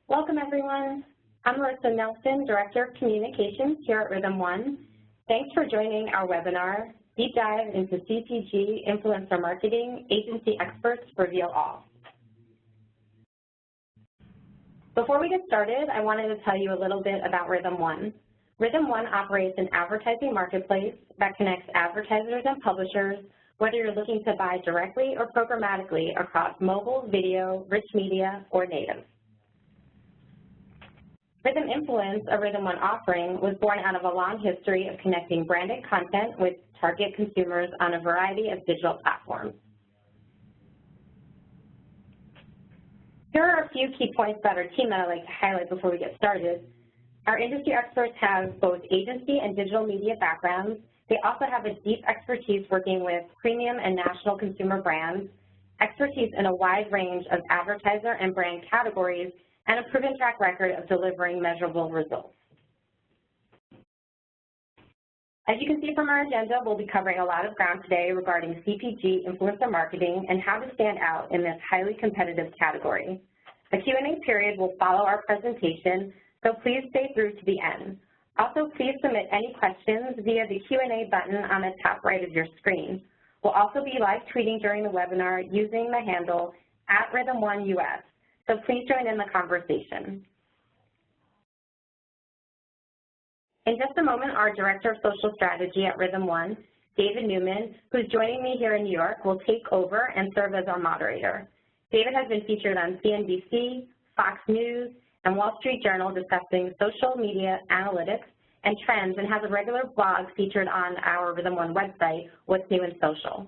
Welcome, everyone. I'm Marissa Nelson, Director of Communications here at RhythmOne. Thanks for joining our webinar, Deep Dive into CPG Influencer Marketing, Agency Experts Reveal All. Before we get started, I wanted to tell you a little bit about RhythmOne. RhythmOne operates an advertising marketplace that connects advertisers and publishers, whether you're looking to buy directly or programmatically across mobile, video, rich media, or native. Rhythm Influence, a RhythmOne offering, was born out of a long history of connecting branded content with target consumers on a variety of digital platforms. Here are a few key points about our team that I'd like to highlight before we get started. Our industry experts have both agency and digital media backgrounds. They also have a deep expertise working with premium and national consumer brands, expertise in a wide range of advertiser and brand categories, and a proven track record of delivering measurable results. As you can see from our agenda, we'll be covering a lot of ground today regarding CPG influencer marketing and how to stand out in this highly competitive category. A Q&A period will follow our presentation, so please stay through to the end. Also, please submit any questions via the Q&A button on the top right of your screen. We'll also be live tweeting during the webinar using the handle @RhythmOneUS, so please join in the conversation. In just a moment, our Director of Social Strategy at RhythmOne, David Neuman, who's joining me here in New York, will take over and serve as our moderator. David has been featured on CNBC, Fox News, and Wall Street Journal discussing social media analytics and trends, and has a regular blog featured on our RhythmOne website, What's New in Social.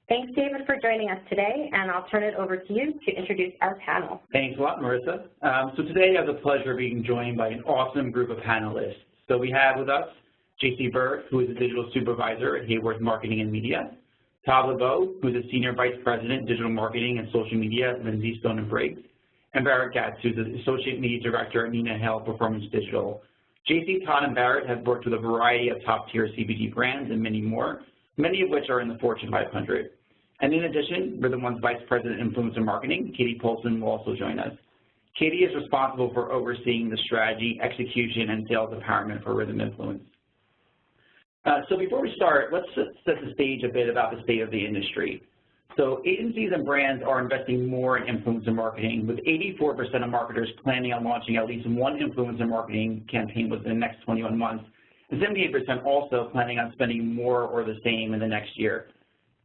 Thanks, David, for joining us today, and I'll turn it over to you to introduce our panel. Thanks a lot, Marissa. So today I have the pleasure of being joined by an awesome group of panelists. So we have with us Jacey Berg, who is a Digital Supervisor at Haworth Marketing and Media, Todd LeBeau, who is a Senior Vice President, Digital Marketing and Social Media at Lindsay Stone & Briggs, and Barrett, who's the Associate Media Director at Hale Performance Digital. Jacey, Todd, and Barrett have worked with a variety of top-tier CPG brands and many more, many of which are in the Fortune 500. And in addition, RhythmOne's Vice President Influencer Marketing, Paulsen, will also join us. Katie is responsible for overseeing the strategy, execution, and sales empowerment for Rhythm Influence. So before we start, let's set the stage a bit about the state of the industry. So agencies and brands are investing more in influencer marketing, with 84% of marketers planning on launching at least one influencer marketing campaign within the next 21 months, and 78% also planning on spending more or the same in the next year.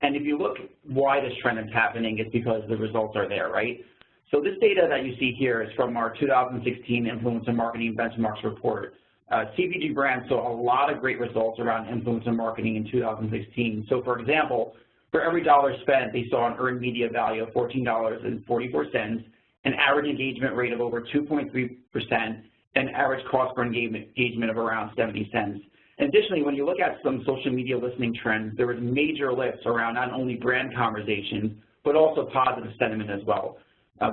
And if you look why this trend is happening, it's because the results are there, right? So this data that you see here is from our 2016 Influencer Marketing Benchmarks report. CPG brands saw a lot of great results around influencer marketing in 2016. So for example, for every dollar spent, they saw an earned media value of $14.44, an average engagement rate of over 2.3%, and average cost per engagement of around 70 cents. Additionally, when you look at some social media listening trends, there was major lifts around not only brand conversations, but also positive sentiment as well.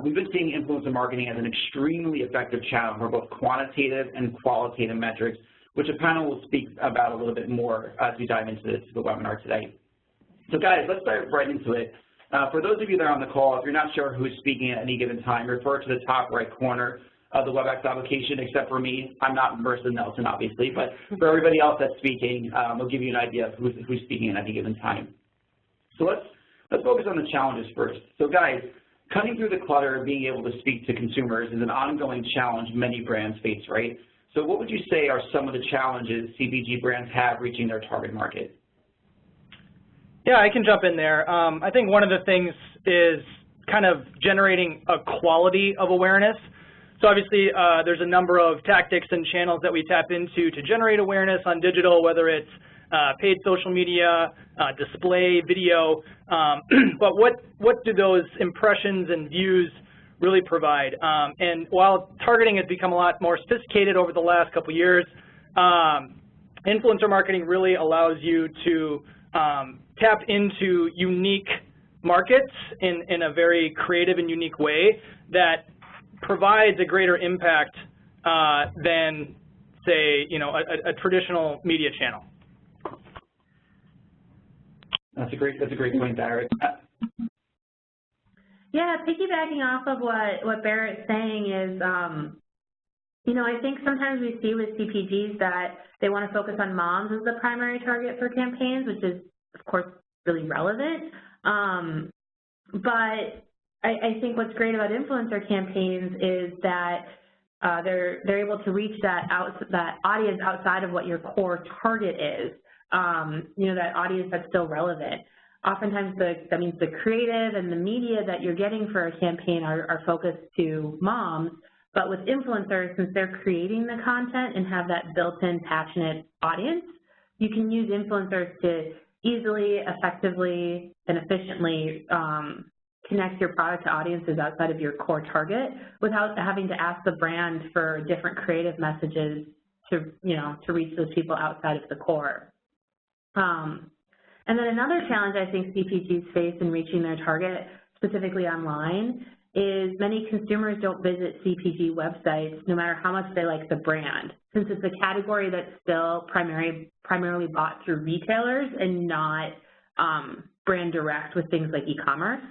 We've been seeing influencer marketing as an extremely effective channel for both quantitative and qualitative metrics, which a panel will speak about a little bit more as we dive into the webinar today. So guys, let's dive right into it. For those of you that are on the call, if you're not sure who's speaking at any given time, refer to the top right corner of the WebEx application, except for me. I'm not Marissa Nelson, obviously, but for everybody else that's speaking, we'll give you an idea of who's speaking at any given time. So let's focus on the challenges first. So guys, cutting through the clutter and being able to speak to consumers is an ongoing challenge many brands face, right? So what would you say are some of the challenges CPG brands have reaching their target market? Yeah, I can jump in there. I think one of the things is kind of generating a quality of awareness. So obviously, there's a number of tactics and channels that we tap into to generate awareness on digital, whether it's paid social media, display, video, but what do those impressions and views really provide? And while targeting has become a lot more sophisticated over the last couple of years, influencer marketing really allows you to tap into unique markets in a very creative and unique way that provides a greater impact than, say, a traditional media channel. That's a great point, Barrett. Yeah, piggybacking off of what Barrett's saying is, you know, I think sometimes we see with CPGs that they want to focus on moms as the primary target for campaigns, which is, of course, really relevant. But I think what's great about influencer campaigns is that they're able to reach that audience outside of what your core target is. You know, that audience that's still relevant. Oftentimes that means the creative and the media that you're getting for a campaign are focused to moms, but with influencers, since they're creating the content and have that built-in passionate audience, you can use influencers to easily, effectively, and efficiently connect your product to audiences outside of your core target without having to ask the brand for different creative messages to, you know, to reach those people outside of the core. And then another challenge I think CPGs face in reaching their target, specifically online, is many consumers don't visit CPG websites no matter how much they like the brand, since it's a category that's still primarily bought through retailers and not brand direct with things like e-commerce.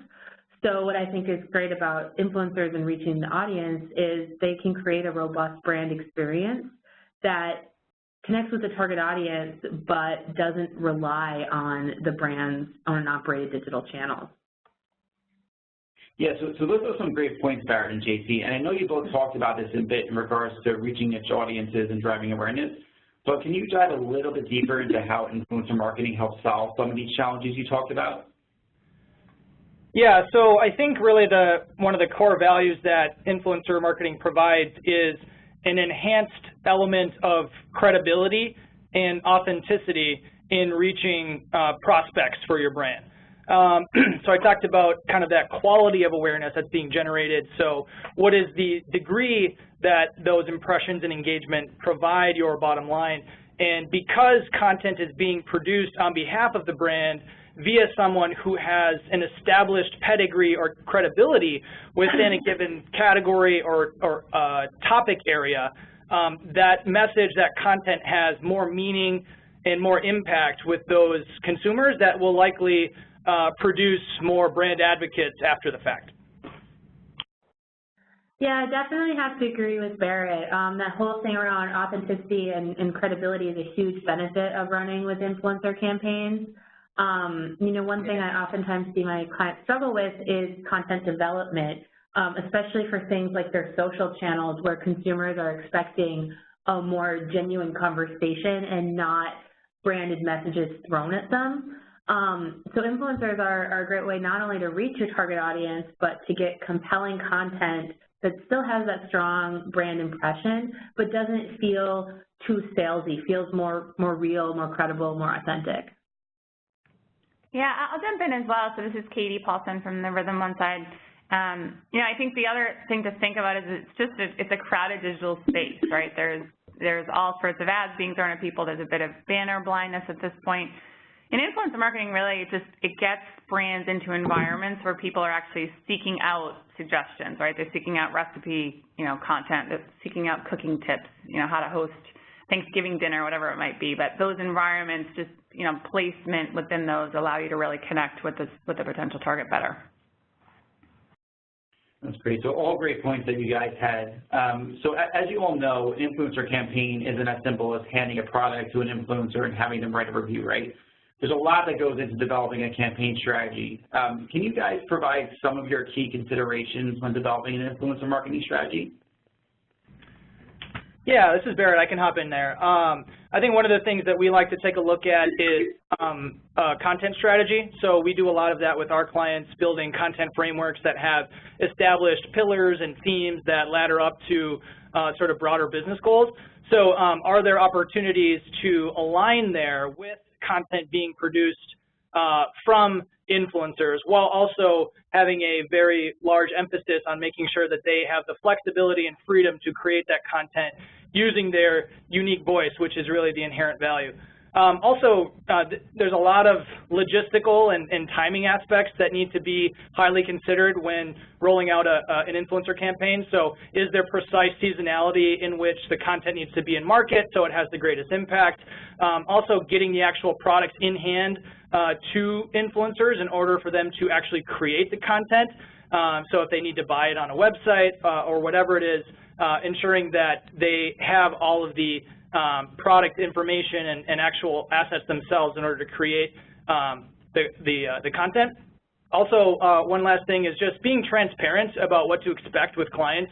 So what I think is great about influencers and reaching the audience is they can create a robust brand experience that connects with the target audience but doesn't rely on the brand's owned and operated digital channels. Yeah, so those are some great points, Barrett and Jacey, and I know you both talked about this a bit in regards to reaching niche audiences and driving awareness, but can you dive a little bit deeper into how influencer marketing helps solve some of these challenges you talked about? Yeah, so I think really one of the core values that influencer marketing provides is an enhanced element of credibility and authenticity in reaching prospects for your brand. So I talked about kind of that quality of awareness that's being generated. So what is the degree that those impressions and engagement provide your bottom line? And because content is being produced on behalf of the brand via someone who has an established pedigree or credibility within a given category or topic area, that message, that content has more meaning and more impact with those consumers that will likely produce more brand advocates after the fact. Yeah, I definitely have to agree with Barrett. That whole thing around authenticity and credibility is a huge benefit of running with influencer campaigns. You know, one thing I oftentimes see my clients struggle with is content development, especially for things like their social channels where consumers are expecting a more genuine conversation and not branded messages thrown at them. So influencers are a great way not only to reach your target audience, but to get compelling content that still has that strong brand impression, but doesn't feel too salesy, feels more real, more credible, more authentic. Yeah, I'll jump in as well. So this is Katie Paulsen from the RhythmOne side. You know, I think the other thing to think about is it's a crowded digital space, right? There's all sorts of ads being thrown at people. There's a bit of banner blindness at this point. In influencer marketing, really, it gets brands into environments where people are actually seeking out suggestions, right? They're seeking out recipe, you know, content. They're seeking out cooking tips, you know, how to host Thanksgiving dinner, whatever it might be. But those environments, just, you know, placement within those allow you to really connect with the potential target better. That's great. So all great points that you guys had. So as you all know, an influencer campaign isn't as simple as handing a product to an influencer and having them write a review, right? There's a lot that goes into developing a campaign strategy. Can you guys provide some of your key considerations when developing an influencer marketing strategy? Yeah, this is Barrett. I can hop in there. I think one of the things that we like to take a look at is content strategy. So we do a lot of that with our clients, building content frameworks that have established pillars and themes that ladder up to sort of broader business goals. So are there opportunities to align there with content being produced from influencers, while also having a very large emphasis on making sure that they have the flexibility and freedom to create that content using their unique voice, which is really the inherent value. There's a lot of logistical and timing aspects that need to be highly considered when rolling out an influencer campaign. So is there precise seasonality in which the content needs to be in market so it has the greatest impact? Also getting the actual products in hand to influencers in order for them to actually create the content. So if they need to buy it on a website or whatever it is, ensuring that they have all of the product information and actual assets themselves in order to create the content. Also, one last thing is just being transparent about what to expect with clients.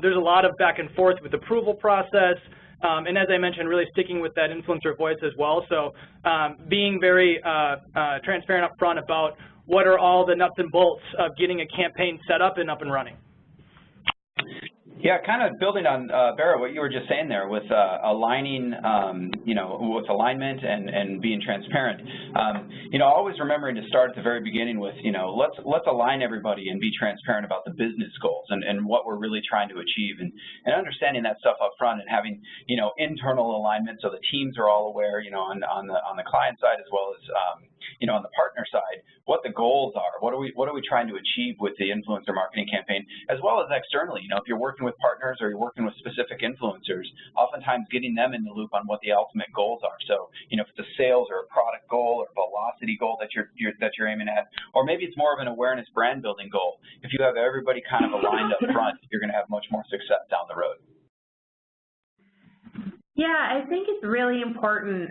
There's a lot of back and forth with the approval process, and as I mentioned, really sticking with that influencer voice as well. So being very transparent up front about what are all the nuts and bolts of getting a campaign set up and running. Yeah, kind of building on, Barrett, what you were just saying there with aligning, with alignment and being transparent. Always remembering to start at the very beginning with, let's align everybody and be transparent about the business goals and what we're really trying to achieve, and understanding that stuff up front and having, internal alignment so the teams are all aware, on the client side as well as, on the partner side, what the goals are, what are we trying to achieve with the influencer marketing campaign, as well as externally. If you're working with partners or you're working with specific influencers, oftentimes getting them in the loop on what the ultimate goals are. So, if it's a sales or a product goal or velocity goal that you're aiming at, or maybe it's more of an awareness brand building goal. If you have everybody kind of aligned up front, you're going to have much more success down the road. Yeah, I think it's really important.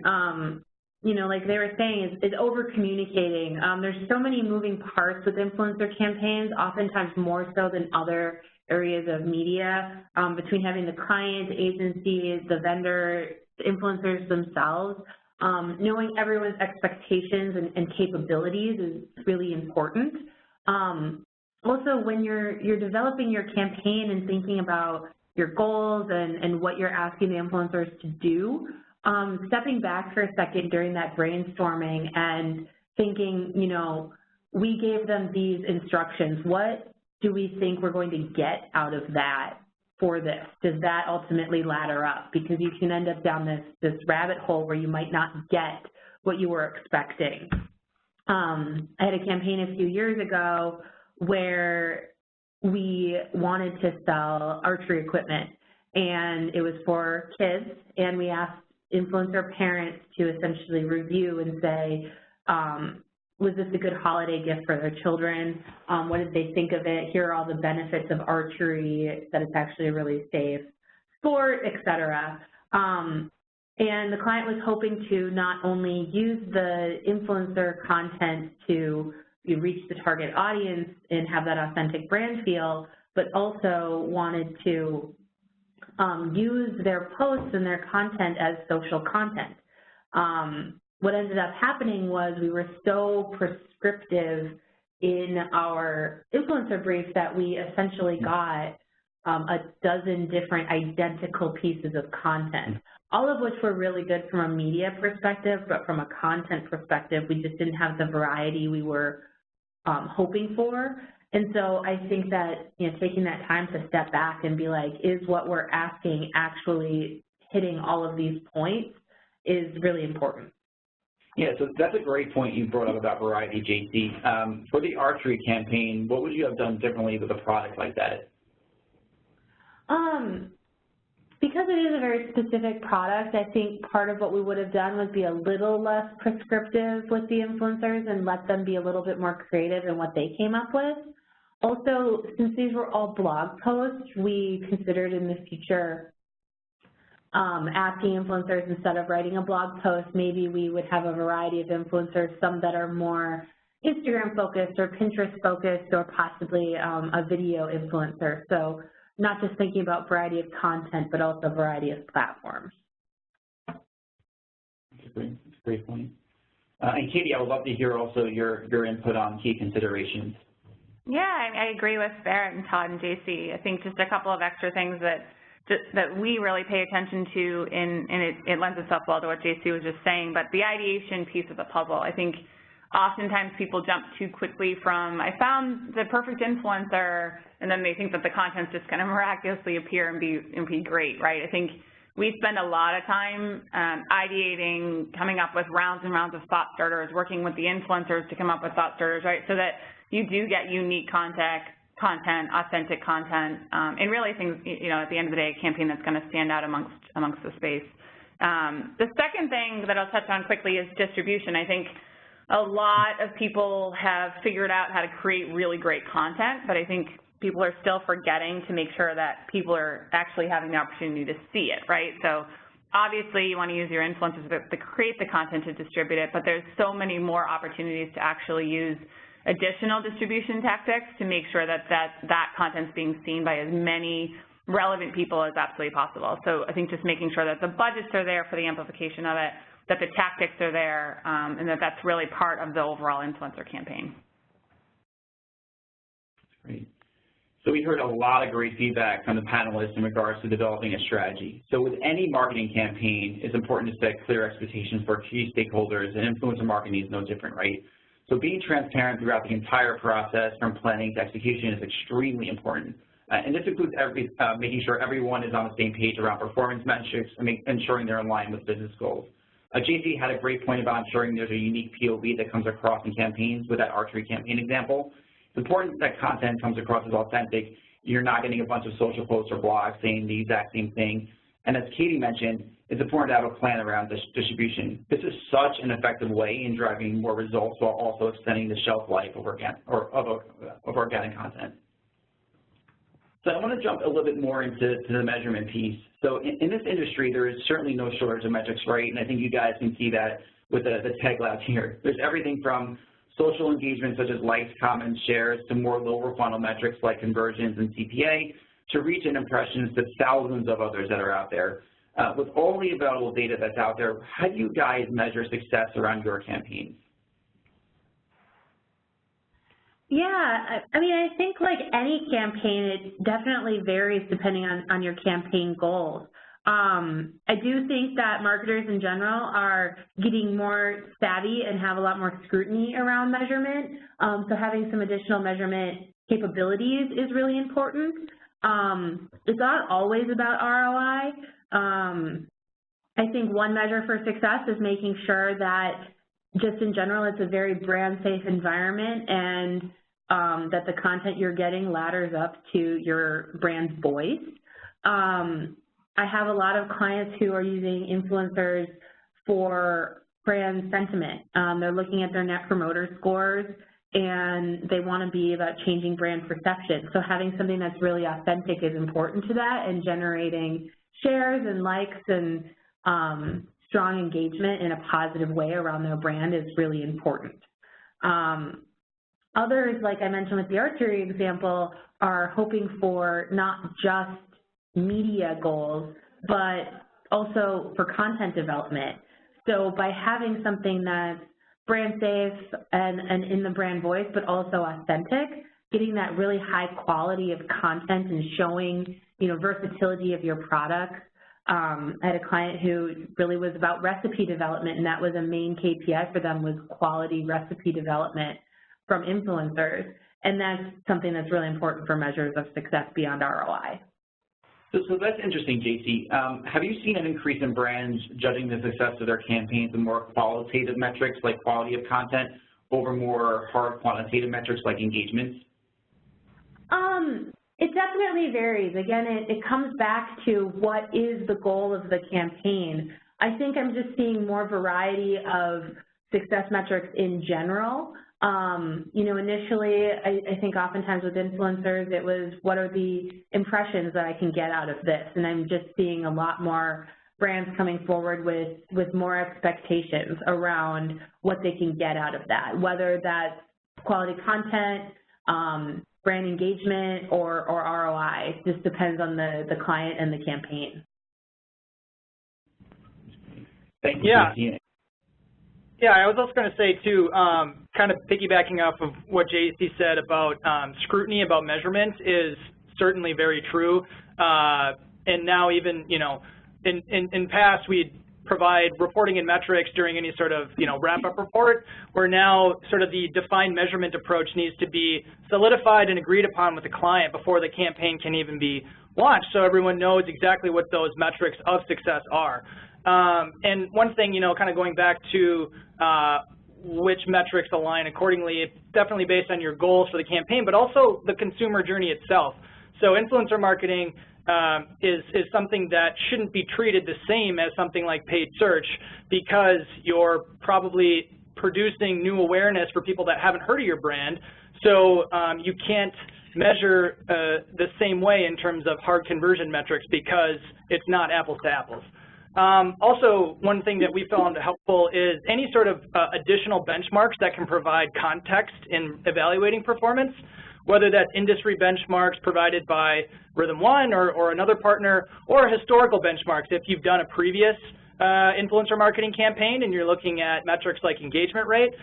Like they were saying, is over-communicating. There's so many moving parts with influencer campaigns, oftentimes more so than other areas of media, between having the client, agencies, the vendor, the influencers themselves. Knowing everyone's expectations and capabilities is really important. Also, when you're developing your campaign and thinking about your goals and what you're asking the influencers to do, stepping back for a second during that brainstorming and thinking, we gave them these instructions. What do we think we're going to get out of that for this? Does that ultimately ladder up? Because you can end up down this rabbit hole where you might not get what you were expecting. I had a campaign a few years ago where we wanted to sell archery equipment, and it was for kids, and we asked influencer parents to essentially review and say, was this a good holiday gift for their children? What did they think of it? Here are all the benefits of archery, that it's actually a really safe sport, et cetera. And the client was hoping to not only use the influencer content to reach the target audience and have that authentic brand feel, but also wanted to use their posts and their content as social content. What ended up happening was we were so prescriptive in our influencer brief that we essentially got a dozen different identical pieces of content, all of which were really good from a media perspective, but from a content perspective, we just didn't have the variety we were hoping for. And so I think that, taking that time to step back and be like, is what we're asking actually hitting all of these points is really important. Yeah, so that's a great point you brought up about variety, Jacey. For the archery campaign, what would you have done differently with a product like that? Because it is a very specific product, I think part of what we would have done would be a little less prescriptive with the influencers and let them be a little bit more creative in what they came up with. Also, since these were all blog posts, we considered in the future asking influencers, instead of writing a blog post, maybe we would have a variety of influencers, some that are more Instagram focused or Pinterest focused, or possibly a video influencer. So not just thinking about variety of content, but also variety of platforms. That's a great point. And Katie, I would love to hear also your input on key considerations. Yeah, I agree with Barrett and Todd and Jacey. I think just a couple of extra things that we really pay attention to, and it lends itself well to what Jacey was just saying, but the ideation piece of the puzzle. I think oftentimes people jump too quickly from, I found the perfect influencer, and then they think that the content's just going to miraculously appear and be great, right? I think we spend a lot of time ideating, coming up with rounds and rounds of thought starters, working with the influencers to come up with thought starters, right, so that you do get unique content, authentic content, and really things, you know, at the end of the day, a campaign that's going to stand out amongst the space. The second thing that I'll touch on quickly is distribution. I think a lot of people have figured out how to create really great content, but I think people are still forgetting to make sure that people are actually having the opportunity to see it, right? So obviously you want to use your influencers to create the content to distribute it, but there's so many more opportunities to actually use additional distribution tactics to make sure that that content's being seen by as many relevant people as absolutely possible. So I think just making sure that the budgets are there for the amplification of it, that the tactics are there, and that that's really part of the overall influencer campaign. Great. So we heard a lot of great feedback from the panelists in regards to developing a strategy. So with any marketing campaign, it's important to set clear expectations for key stakeholders, and influencer marketing is no different, right? So being transparent throughout the entire process from planning to execution is extremely important. And this includes making sure everyone is on the same page around performance metrics and ensuring they're in line with business goals. Jacey had a great point about ensuring there's a unique POV that comes across in campaigns with that archery campaign example. It's important that content comes across as authentic. You're not getting a bunch of social posts or blogs saying the exact same thing. And as Katie mentioned, it's important to have a plan around distribution. This is such an effective way in driving more results while also extending the shelf life of organic content. So I want to jump a little bit more into the measurement piece. So in this industry, there is certainly no shortage of metrics, right? And I think you guys can see that with the tag labs here. There's everything from social engagement such as likes, comments, shares, to more lower funnel metrics like conversions and CPA, to reach and impressions to thousands of others that are out there. With all the available data that's out there, how do you guys measure success around your campaigns? Yeah, I mean, I think like any campaign, it definitely varies depending on your campaign goals. I do think that marketers in general are getting more savvy and have a lot more scrutiny around measurement. So having some additional measurement capabilities is really important. It's not always about ROI. I think one measure for success is making sure that just in general it's a very brand safe environment, and that the content you're getting ladders up to your brand's voice. I have a lot of clients who are using influencers for brand sentiment. They're looking at their net promoter scores, and they want to be about changing brand perception. So having something that's really authentic is important to that, and generating shares and likes and strong engagement in a positive way around their brand is really important. Others, like I mentioned with the archery example, are hoping for not just media goals, but also for content development. So by having something that's brand safe and in the brand voice, but also authentic, getting that really high quality of content and showing, you know, versatility of your products. I had a client who really was about recipe development, and that was a main KPI for them, was quality recipe development from influencers. And that's something that's really important for measures of success beyond ROI. So that's interesting, Jacey. Have you seen an increase in brands judging the success of their campaigns with more qualitative metrics like quality of content over more hard quantitative metrics like engagements? It definitely varies. Again, it comes back to what is the goal of the campaign. I think I'm just seeing more variety of success metrics in general. You know, initially, I think oftentimes with influencers, it was what are the impressions that I can get out of this? And I'm just seeing a lot more brands coming forward with more expectations around what they can get out of that, whether that's quality content, brand engagement, or ROI. It just depends on the client and the campaign. Thank you. Yeah. Yeah, I was also going to say, too, kind of piggybacking off of what Jacey said about scrutiny about measurement is certainly very true. And now even, you know, in past, we'd provide reporting and metrics during any sort of, wrap-up report, where now sort of the defined measurement approach needs to be solidified and agreed upon with the client before the campaign can even be launched, so everyone knows exactly what those metrics of success are. And one thing, kind of going back to which metrics align accordingly, it's definitely based on your goals for the campaign, but also the consumer journey itself. So influencer marketing is something that shouldn't be treated the same as something like paid search, because you're probably producing new awareness for people that haven't heard of your brand. So you can't measure the same way in terms of hard conversion metrics because it's not apples to apples. Also, one thing that we found helpful is any sort of additional benchmarks that can provide context in evaluating performance, whether that's industry benchmarks provided by RhythmOne or another partner, or historical benchmarks if you've done a previous influencer marketing campaign and you're looking at metrics like engagement rate,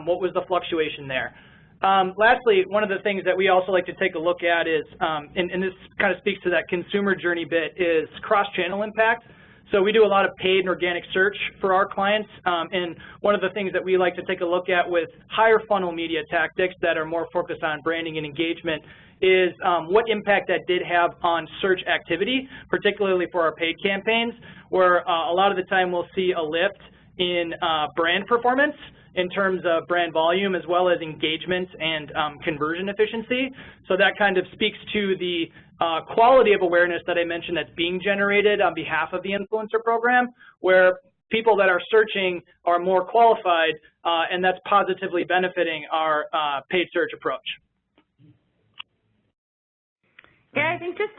what was the fluctuation there? Lastly, one of the things that we also like to take a look at is, and this kind of speaks to that consumer journey bit, is cross-channel impact. So we do a lot of paid and organic search for our clients, and one of the things that we like to take a look at with higher funnel media tactics that are more focused on branding and engagement is what impact that did have on search activity, particularly for our paid campaigns, where a lot of the time we'll see a lift in brand performance in terms of brand volume as well as engagement and conversion efficiency. So that kind of speaks to the quality of awareness that I mentioned that's being generated on behalf of the influencer program, where people that are searching are more qualified, and that's positively benefiting our paid search approach. Yeah, I think just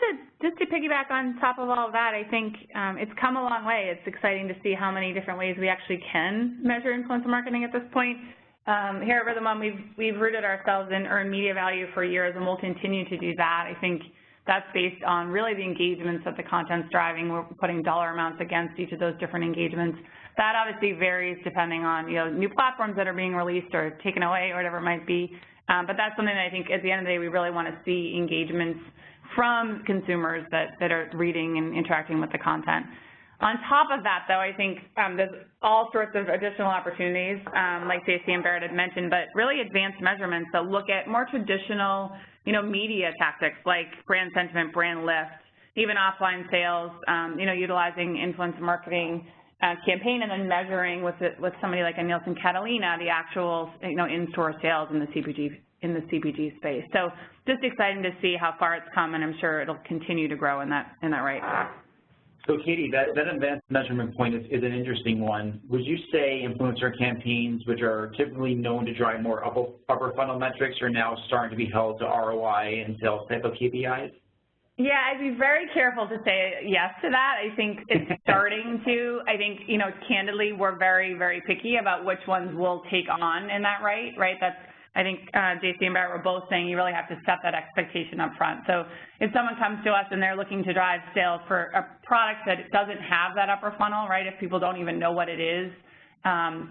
to piggyback on top of all of that, I think it's come a long way. It's exciting to see how many different ways we actually can measure influencer marketing at this point. Here at RhythmOne, we've rooted ourselves in earned media value for years, and we'll continue to do that. I think that's based on really the engagements that the content's driving. We're putting dollar amounts against each of those different engagements. That obviously varies depending on new platforms that are being released or taken away or whatever it might be. But that's something that I think at the end of the day we really want to see engagements from consumers that are reading and interacting with the content. On top of that, though, I think there's all sorts of additional opportunities, like Jacey and Barrett had mentioned, but really advanced measurements that look at more traditional, media tactics like brand sentiment, brand lift, even offline sales, utilizing influencer marketing campaign and then measuring with somebody like a Nielsen Catalina the actual, in-store sales in the CPG space. So just exciting to see how far it's come, and I'm sure it'll continue to grow in that rate. So Katie, that advanced measurement point is an interesting one. Would you say influencer campaigns, which are typically known to drive more upper funnel metrics, are now starting to be held to ROI and sales type of KPIs? Yeah, I'd be very careful to say yes to that. I think it's starting to. I think, candidly, we're very, very picky about which ones we'll take on in that right? That's, I think Jacey and Barrett were both saying you really have to set that expectation up front. So if someone comes to us and they're looking to drive sales for a product that doesn't have that upper funnel, if people don't even know what it is,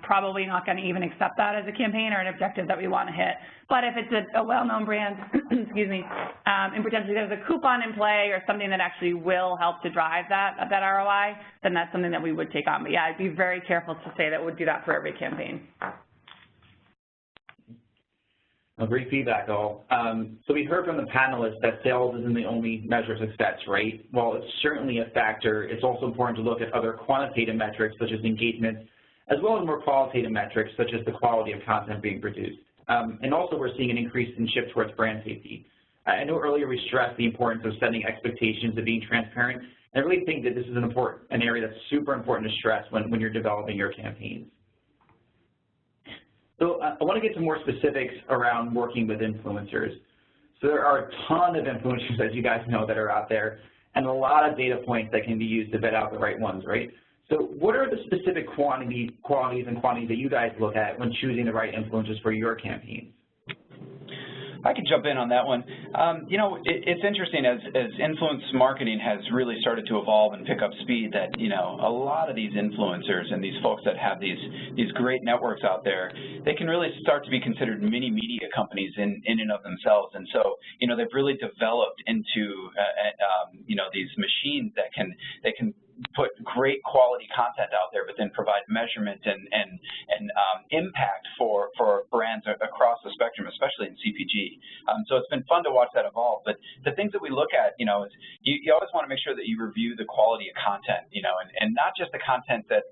probably not going to even accept that as a campaign or an objective that we want to hit. But if it's a well-known brand, excuse me, and potentially there's a coupon in play or something that actually will help to drive that ROI, then that's something that we would take on. But yeah, I'd be very careful to say that we'd do that for every campaign. Great feedback, all. So we heard from the panelists that sales isn't the only measure of success, right? While it's certainly a factor, it's also important to look at other quantitative metrics such as engagement, as well as more qualitative metrics such as the quality of content being produced. And also we're seeing an increase in shift towards brand safety. I know earlier we stressed the importance of setting expectations and being transparent. And I really think that this is an area that's super important to stress when you're developing your campaigns. So I want to get to more specifics around working with influencers. So there are a ton of influencers, as you guys know, that are out there, and a lot of data points that can be used to vet out the right ones, right? So what are the specific qualities that you guys look at when choosing the right influencers for your campaigns? I could jump in on that one. It's interesting as influence marketing has really started to evolve and pick up speed that, a lot of these influencers and these folks that have these great networks out there, they can really start to be considered mini media companies in and of themselves. And so, they've really developed into, these machines that can put great quality content out there, but then provide measurement and impact for brands across the spectrum, especially in CPG. So it's been fun to watch that evolve. But the things that we look at, you know, is you always want to make sure that you review the quality of content, you know, and not just the content that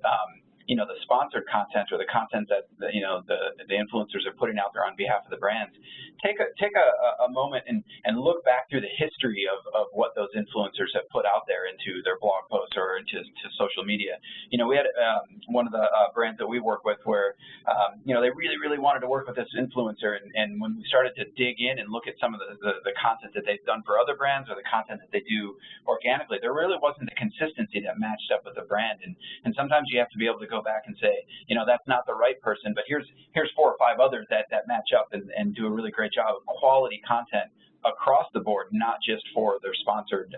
you know, the sponsored content or the content that you know the influencers are putting out there on behalf of the brands. Take a moment and look back through the history of what those influencers have put out there into their blog posts or into social media. You know, we had one of the brands that we work with where you know, they really wanted to work with this influencer, and when we started to dig in and look at some of the content that they've done for other brands or the content that they do organically, there really wasn't the consistency that matched up with the brand, and sometimes you have to be able to go back and say, you know, that's not the right person, but here's 4 or 5 others that match up and do a really great job of quality content across the board, not just for their sponsored,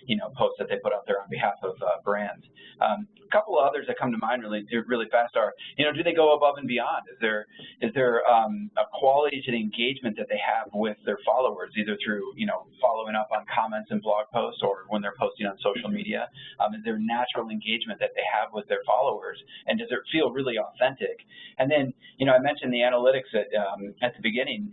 you know, posts that they put out there on behalf of brands. A couple of others that come to mind really fast are, you know, do they go above and beyond? Is there a quality to the engagement that they have with their followers, either through, you know, following up on comments and blog posts or when they're posting on social media? Is there natural engagement that they have with their followers, and does it feel really authentic? And then, you know, I mentioned the analytics at the beginning.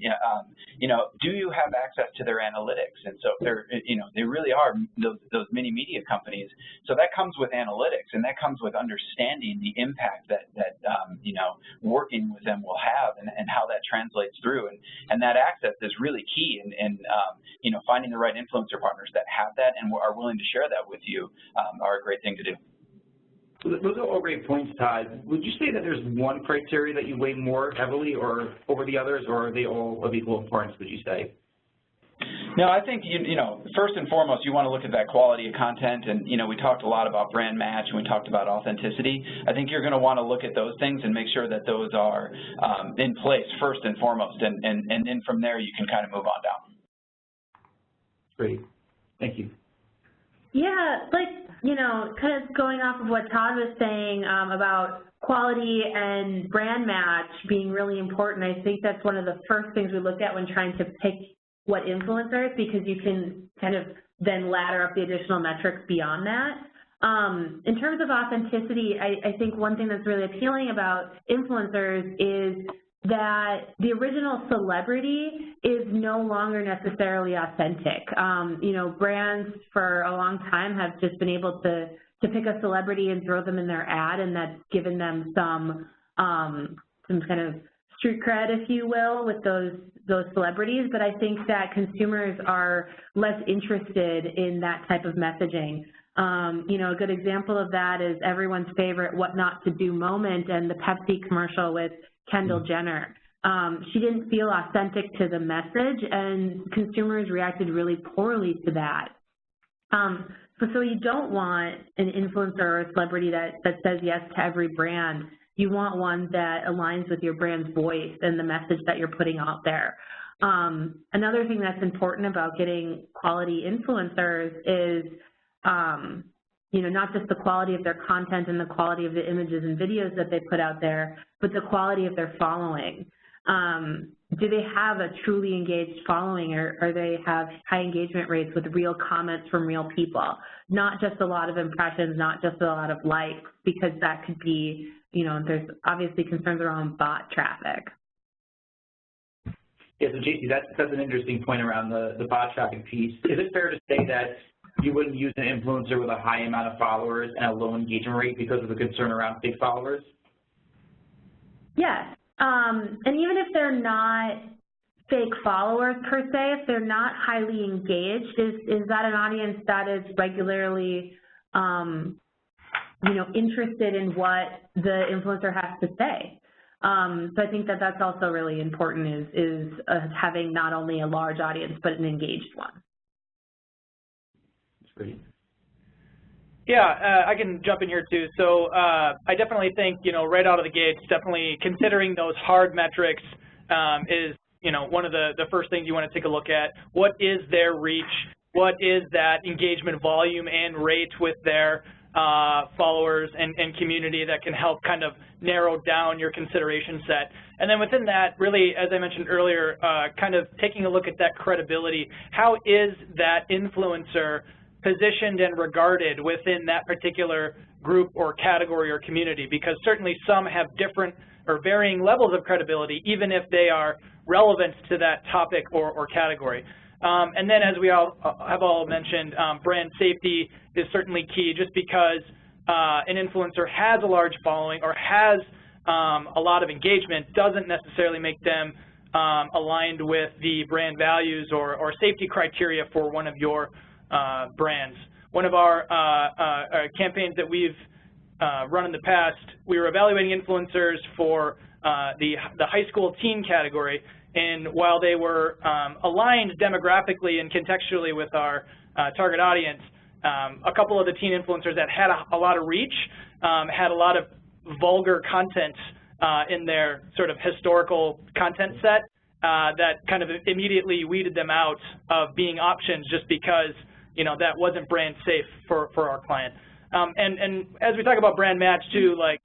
You know, do you have access to their analytics? And so they're, you know, they really are those mini media companies. So that comes with analytics, and that comes with understanding the impact that you know, working with them will have, and how that translates through. And that access is really key, and you know, finding the right influencer partners that have that and are willing to share that with you are a great thing to do. Those are all great points, Todd. Would you say that there's one criteria that you weigh more heavily or over the others, or are they all of equal importance, would you say? No, I think, you know, first and foremost, you want to look at that quality of content, and, you know, we talked a lot about brand match, and we talked about authenticity. I think you're going to want to look at those things and make sure that those are in place first and foremost, and then from there you can kind of move on down. Great. Thank you. Yeah, like, you know, kind of going off of what Todd was saying about quality and brand match being really important, I think that's one of the first things we look at when trying to pick what influencers, because you can kind of then ladder up the additional metrics beyond that. In terms of authenticity, I think one thing that's really appealing about influencers is that the original celebrity is no longer necessarily authentic. You know, brands for a long time have just been able to pick a celebrity and throw them in their ad, and that's given them some kind of street cred, if you will, with those celebrities. But I think that consumers are less interested in that type of messaging. You know, a good example of that is everyone's favorite What Not to Do moment and the Pepsi commercial with Kendall Jenner. She didn't feel authentic to the message, and consumers reacted really poorly to that. So you don't want an influencer or a celebrity that says yes to every brand. You want one that aligns with your brand's voice and the message that you're putting out there. Another thing that's important about getting quality influencers is, you know, not just the quality of their content and the quality of the images and videos that they put out there, but the quality of their following. Do they have a truly engaged following, or they have high engagement rates with real comments from real people? Not just a lot of impressions, not just a lot of likes, because that could be, you know, there's obviously concerns around bot traffic. Yeah, so Jacey, that's an interesting point around the bot traffic piece. Is it fair to say that you wouldn't use an influencer with a high amount of followers and a low engagement rate because of the concern around fake followers? Yes. And even if they're not fake followers per se, if they're not highly engaged, is that an audience that is regularly, you know, interested in what the influencer has to say? So I think that that's also really important, is having not only a large audience, but an engaged one. That's great. Yeah, I can jump in here too. So I definitely think, you know, right out of the gates, definitely considering those hard metrics is, you know, one of the first things you want to take a look at. What is their reach? What is that engagement volume and rate with their followers and community that can help kind of narrow down your consideration set? And then within that, really, as I mentioned earlier, kind of taking a look at that credibility. How is that influencer positioned and regarded within that particular group or category or community, because certainly some have different or varying levels of credibility, even if they are relevant to that topic or category. And then, as we all have all mentioned, brand safety is certainly key, just because an influencer has a large following or has a lot of engagement doesn't necessarily make them aligned with the brand values or safety criteria for one of your brands. One of our campaigns that we've run in the past, we were evaluating influencers for the high school teen category, and while they were aligned demographically and contextually with our target audience, a couple of the teen influencers that had a lot of reach had a lot of vulgar content in their sort of historical content set that kind of immediately weeded them out of being options, just because, you know, that wasn't brand safe for our client. And as we talk about brand match too, like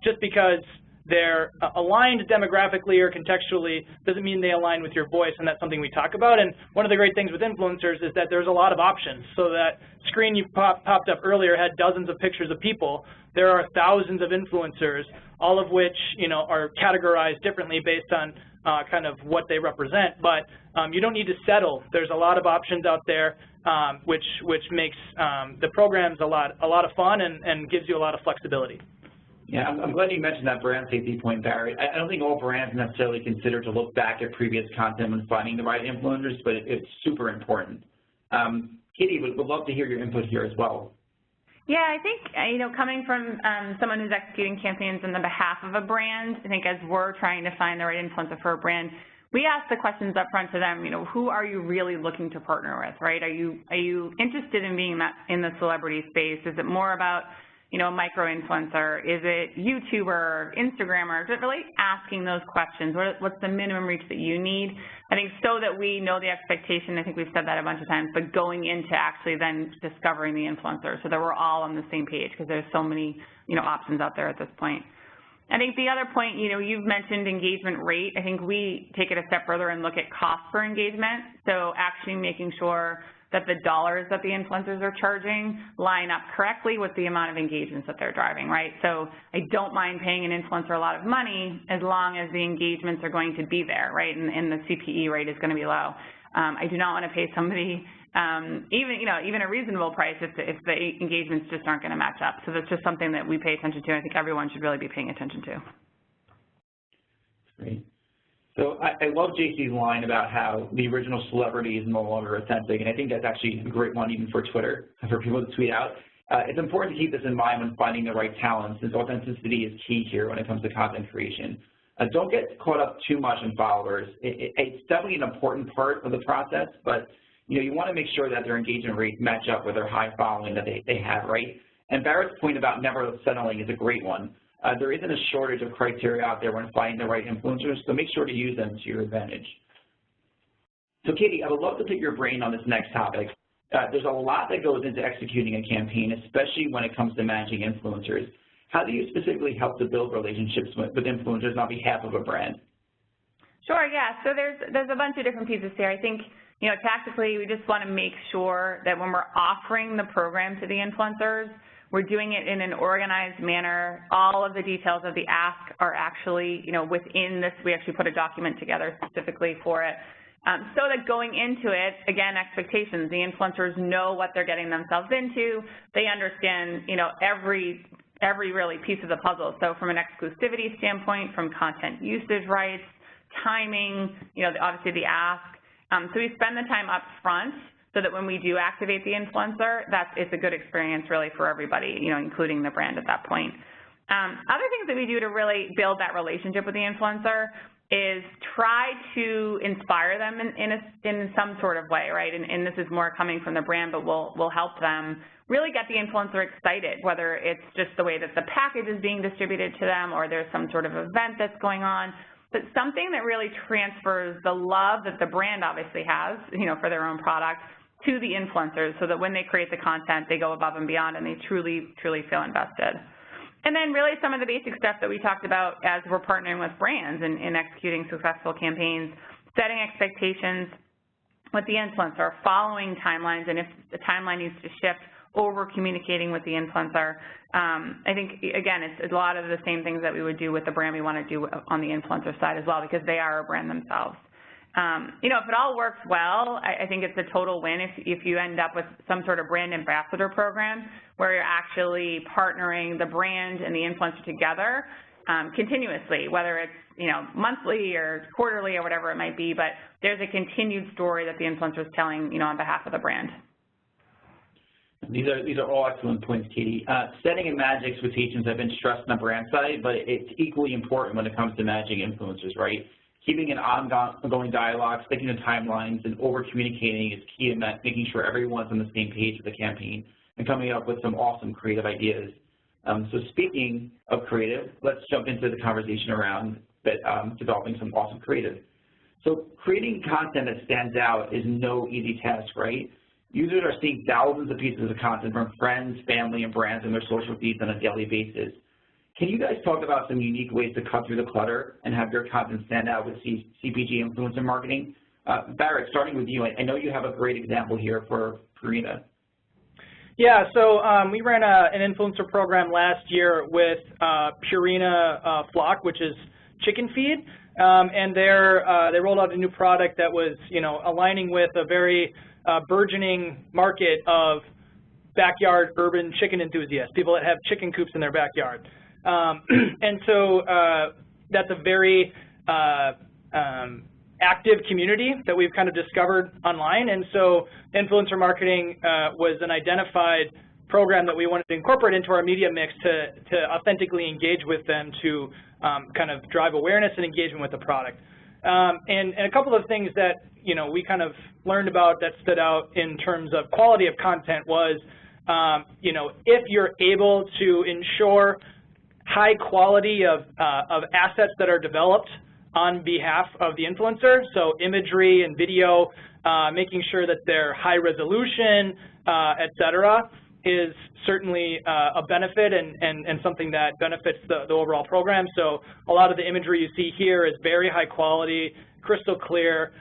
just because they're aligned demographically or contextually doesn't mean they align with your voice, and that's something we talk about. And one of the great things with influencers is that there's a lot of options. So that screen you popped up earlier had dozens of pictures of people. There are thousands of influencers, all of which, you know, are categorized differently based on kind of what they represent. But you don't need to settle. There's a lot of options out there, which makes the programs a lot of fun and gives you a lot of flexibility. Yeah, I'm glad you mentioned that brand safety point, Barrett. I don't think all brands necessarily consider to look back at previous content when finding the right influencers, but it's super important. Katie, would love to hear your input here as well. Yeah, I think, you know, coming from someone who's executing campaigns on the behalf of a brand, I think as we're trying to find the right influencer for a brand, we ask the questions up front to them, you know, who are you really looking to partner with, right? Are you interested in being in the celebrity space? Is it more about, you know, a micro-influencer? Is it YouTuber, Instagrammer? Is it really asking those questions? What's the minimum reach that you need? I think so that we know the expectation, I think we've said that a bunch of times, but going into actually then discovering the influencer so that we're all on the same page, because there's so many, you know, options out there at this point. I think the other point, you know, you've mentioned engagement rate. I think we take it a step further and look at cost per engagement. So actually making sure that the dollars that the influencers are charging line up correctly with the amount of engagements that they're driving, right? So I don't mind paying an influencer a lot of money as long as the engagements are going to be there, right? And the CPE rate is going to be low. I do not want to pay somebody even a reasonable price if the engagements just aren't going to match up. So that's just something that we pay attention to. I think everyone should really be paying attention to. Great. So I love Jacey's line about how the original celebrity is no longer authentic, and I think that's actually a great one even for Twitter, for people to tweet out. It's important to keep this in mind when finding the right talent, since authenticity is key here when it comes to content creation. Don't get caught up too much in followers. It's definitely an important part of the process, but you know, you want to make sure that their engagement rates match up with their high following that they have, right? And Barrett's point about never settling is a great one. There isn't a shortage of criteria out there when finding the right influencers, so make sure to use them to your advantage. So Katie, I would love to pick your brain on this next topic. There's a lot that goes into executing a campaign, especially when it comes to managing influencers. How do you specifically help to build relationships with influencers on behalf of a brand? Sure, yeah. So there's a bunch of different pieces here. I think, you know, tactically, we just want to make sure that when we're offering the program to the influencers, we're doing it in an organized manner. All of the details of the ask are actually, you know, within this. We actually put a document together specifically for it. So that going into it, again, expectations, the influencers know what they're getting themselves into. They understand, you know, every really piece of the puzzle. So from an exclusivity standpoint, from content usage rights, timing, you know, obviously the ask. So we spend the time up front so that when we do activate the influencer, it's a good experience really for everybody, you know, including the brand at that point. Other things that we do to really build that relationship with the influencer is try to inspire them in some sort of way, right? And this is more coming from the brand, but we'll help them really get the influencer excited, whether it's just the way that the package is being distributed to them or there's some sort of event that's going on. But something that really transfers the love that the brand obviously has, you know, for their own product to the influencers so that when they create the content, they go above and beyond and they truly, truly feel invested. And then really some of the basic stuff that we talked about as we're partnering with brands in executing successful campaigns, setting expectations, with the influencer, following timelines, and if the timeline needs to shift, over-communicating with the influencer. I think, again, it's a lot of the same things that we would do with the brand we want to do on the influencer side as well, because they are a brand themselves. You know, if it all works well, I think it's a total win if you end up with some sort of brand ambassador program where you're actually partnering the brand and the influencer together continuously, whether it's, you know, monthly or quarterly or whatever it might be, but there's a continued story that the influencer is telling, you know, on behalf of the brand. These are all excellent points, Katie. Setting and managing expectations have been stressed on the brand side, but it's equally important when it comes to managing influencers, right? Keeping an ongoing dialogue, sticking to timelines, and over-communicating is key in making sure everyone's on the same page with the campaign and coming up with some awesome creative ideas. So speaking of creative, let's jump into the conversation around developing some awesome creative. So creating content that stands out is no easy task, right? Users are seeing thousands of pieces of content from friends, family, and brands in their social feeds on a daily basis. Can you guys talk about some unique ways to cut through the clutter and have your content stand out with CPG Influencer Marketing? Barrett, starting with you, I know you have a great example here for Purina. Yeah, so we ran an influencer program last year with Purina Flock, which is chicken feed, and they rolled out a new product that was, you know, aligning with a very burgeoning market of backyard urban chicken enthusiasts, people that have chicken coops in their backyard. And so that's a very active community that we've kind of discovered online, and so influencer marketing was an identified program that we wanted to incorporate into our media mix to authentically engage with them, to kind of drive awareness and engagement with the product. And a couple of things that, you know, we kind of learned about that stood out in terms of quality of content was, you know, if you're able to ensure high quality of assets that are developed on behalf of the influencer, so imagery and video, making sure that they're high resolution, et cetera, is certainly a benefit and something that benefits the overall program. So a lot of the imagery you see here is very high quality, crystal clear,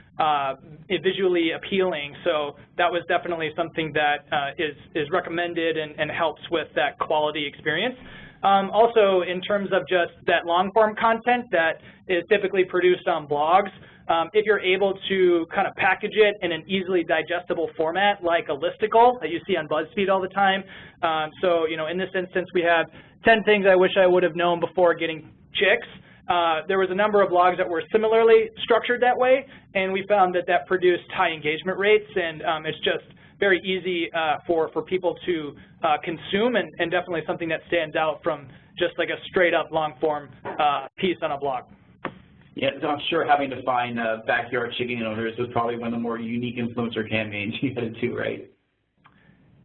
visually appealing. So that was definitely something that is recommended and helps with that quality experience. Also, in terms of just that long-form content that is typically produced on blogs, if you're able to kind of package it in an easily digestible format like a listicle that you see on BuzzFeed all the time. So, you know, in this instance, we have 10 things I wish I would have known before getting chicks. There was a number of blogs that were similarly structured that way, and we found that that produced high engagement rates, and it's just very easy for people to consume, and definitely something that stands out from just like a straight-up long-form piece on a blog. Yeah, so I'm sure having to find backyard chicken owners was probably one of the more unique influencer campaigns you had to, right?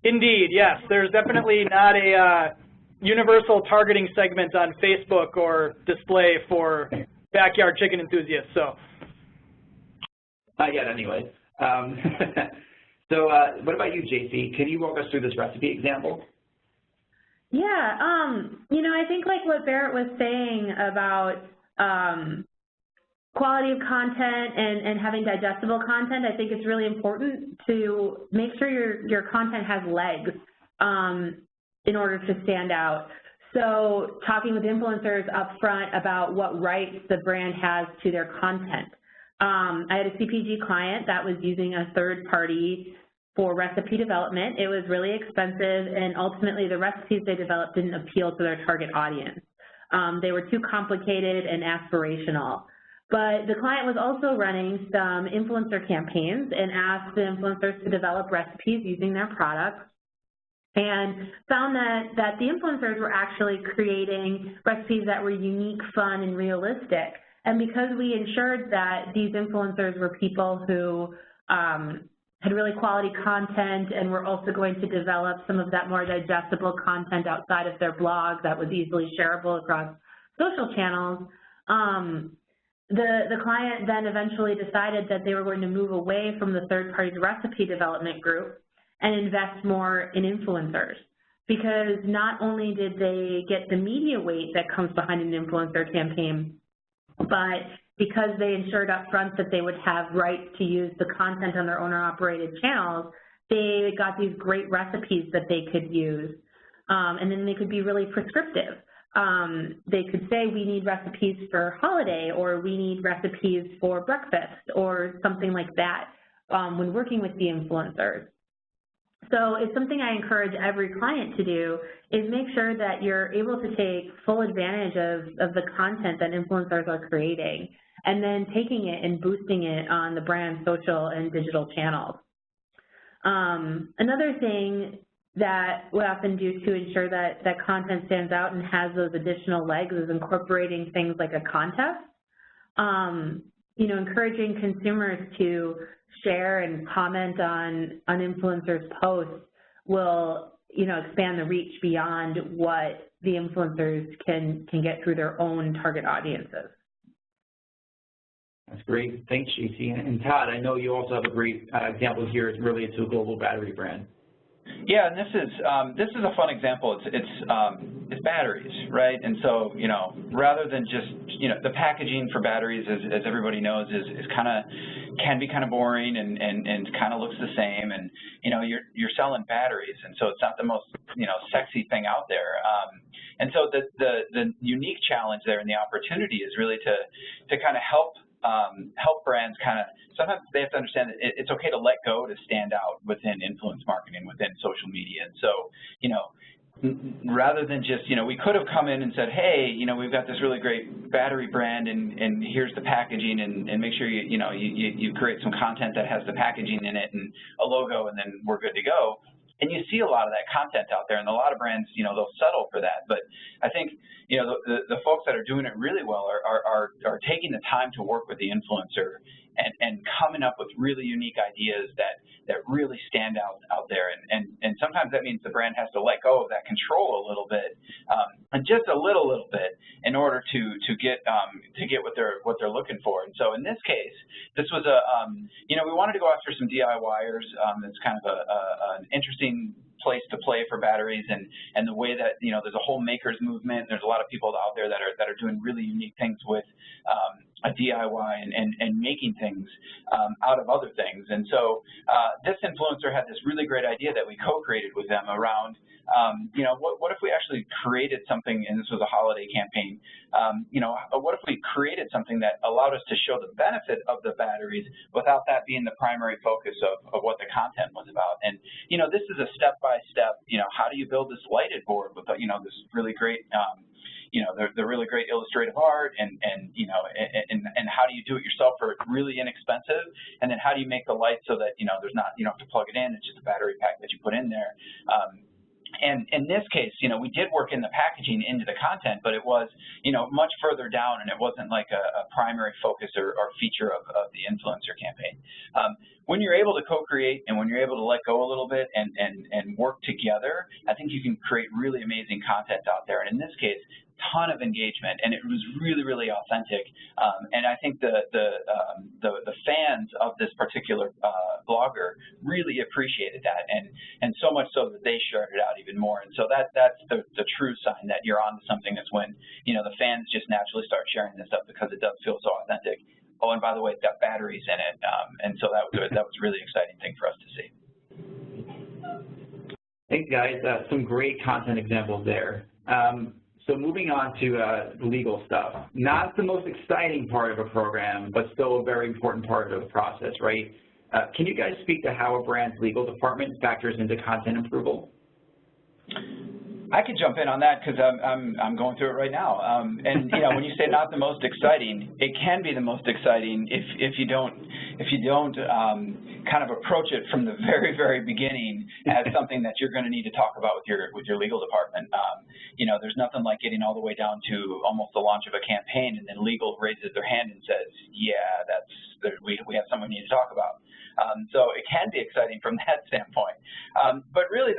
Indeed, yes. There's definitely not a universal targeting segment on Facebook or display for backyard chicken enthusiasts. So. Not yet, anyway. So what about you, Jacey? Can you walk us through this recipe example? Yeah, you know, I think like what Barrett was saying about quality of content and having digestible content, I think it's really important to make sure your content has legs in order to stand out. So talking with influencers up front about what rights the brand has to their content. I had a CPG client that was using a third party for recipe development. It was really expensive, and ultimately the recipes they developed didn't appeal to their target audience. They were too complicated and aspirational. But the client was also running some influencer campaigns and asked the influencers to develop recipes using their products, and found that the influencers were actually creating recipes that were unique, fun, and realistic. And because we ensured that these influencers were people who had really quality content and were also going to develop some of that more digestible content outside of their blog that was easily shareable across social channels, the client then eventually decided that they were going to move away from the third-party recipe development group and invest more in influencers, because not only did they get the media weight that comes behind an influencer campaign, but because they ensured up front that they would have rights to use the content on their owner-operated channels, they got these great recipes that they could use, and then they could be really prescriptive. They could say, we need recipes for holiday, or we need recipes for breakfast, or something like that when working with the influencers. So it's something I encourage every client to do, is make sure that you're able to take full advantage of the content that influencers are creating, and then taking it and boosting it on the brand social and digital channels. Another thing that we often do to ensure that content stands out and has those additional legs is incorporating things like a contest. You know, encouraging consumers to share and comment on influencers' posts will, you know, expand the reach beyond what the influencers can get through their own target audiences. That's great. Thanks, Jacey. And Todd, I know you also have a great example here related to a global battery brand. Yeah, and this is a fun example. It's batteries, right? And so, you know, rather than just, you know, the packaging for batteries, as everybody knows, can be kind of boring and kind of looks the same. And you know, you're selling batteries, and so it's not the most, you know, sexy thing out there. And so the unique challenge there and the opportunity is really to kind of help brands kind of, sometimes they have to understand that it's okay to let go to stand out within influence marketing, within social media. And so, you know, rather than just, you know, we could have come in and said, hey, you know, we've got this really great battery brand, and here's the packaging, and make sure you create some content that has the packaging in it and a logo, and then we're good to go. And you see a lot of that content out there, and a lot of brands, you know, they'll settle for that. But I think, you know, the folks that are doing it really well are taking the time to work with the influencer and coming up with really unique ideas that really stand out there. And sometimes that means the brand has to let go of that control a little bit, and just a little bit, in order to get what they're looking for. And so in this case, this was you know, we wanted to go after some DIYers. It's kind of an interesting place to play for batteries, and the way that, you know, there's a whole makers movement. There's a lot of people out there that are doing really unique things with a DIY and making things out of other things. And so this influencer had this really great idea that we co-created with them around, you know, what if we actually created something, and this was a holiday campaign, you know, what if we created something that allowed us to show the benefit of the batteries without that being the primary focus of what the content was about. And, you know, this is a step-by-step, you know, how do you build this lighted board with, you know, this really great, you know, the really great illustrative art, and you know, and how do you do it yourself for really inexpensive, and then how do you make the light so that, you know, there's not, you don't have to plug it in, it's just a battery pack that you put in there. And in this case, you know, we did work in the packaging into the content, but it was, you know, much further down, and it wasn't like a primary focus or feature of the influencer campaign. When you're able to co-create, and when you're able to let go a little bit and work together, I think you can create really amazing content out there. And in this case, ton of engagement, and it was really, really authentic. And I think the fans of this particular blogger really appreciated that, and so much so that they shared it out even more. And so that's the true sign that you're onto something, is when, you know, the fans just naturally start sharing this stuff because it does feel so authentic. Oh, and by the way, it's got batteries in it, and so that was a really exciting thing for us to see. Thanks, guys. Some great content examples there. So moving on to legal stuff. Not the most exciting part of a program, but still a very important part of the process, right? Can you guys speak to how a brand's legal department factors into content approval? I could jump in on that, because I'm going through it right now. And you know, when you say not the most exciting, it can be the most exciting if you don't kind of approach it from the very beginning as something that you're going to need to talk about with your legal department. You know, there's nothing like getting all the way down to almost the launch of a campaign, and then legal raises their hand and says, yeah, we have something we need to talk about. So it can be exciting from that standpoint. But really,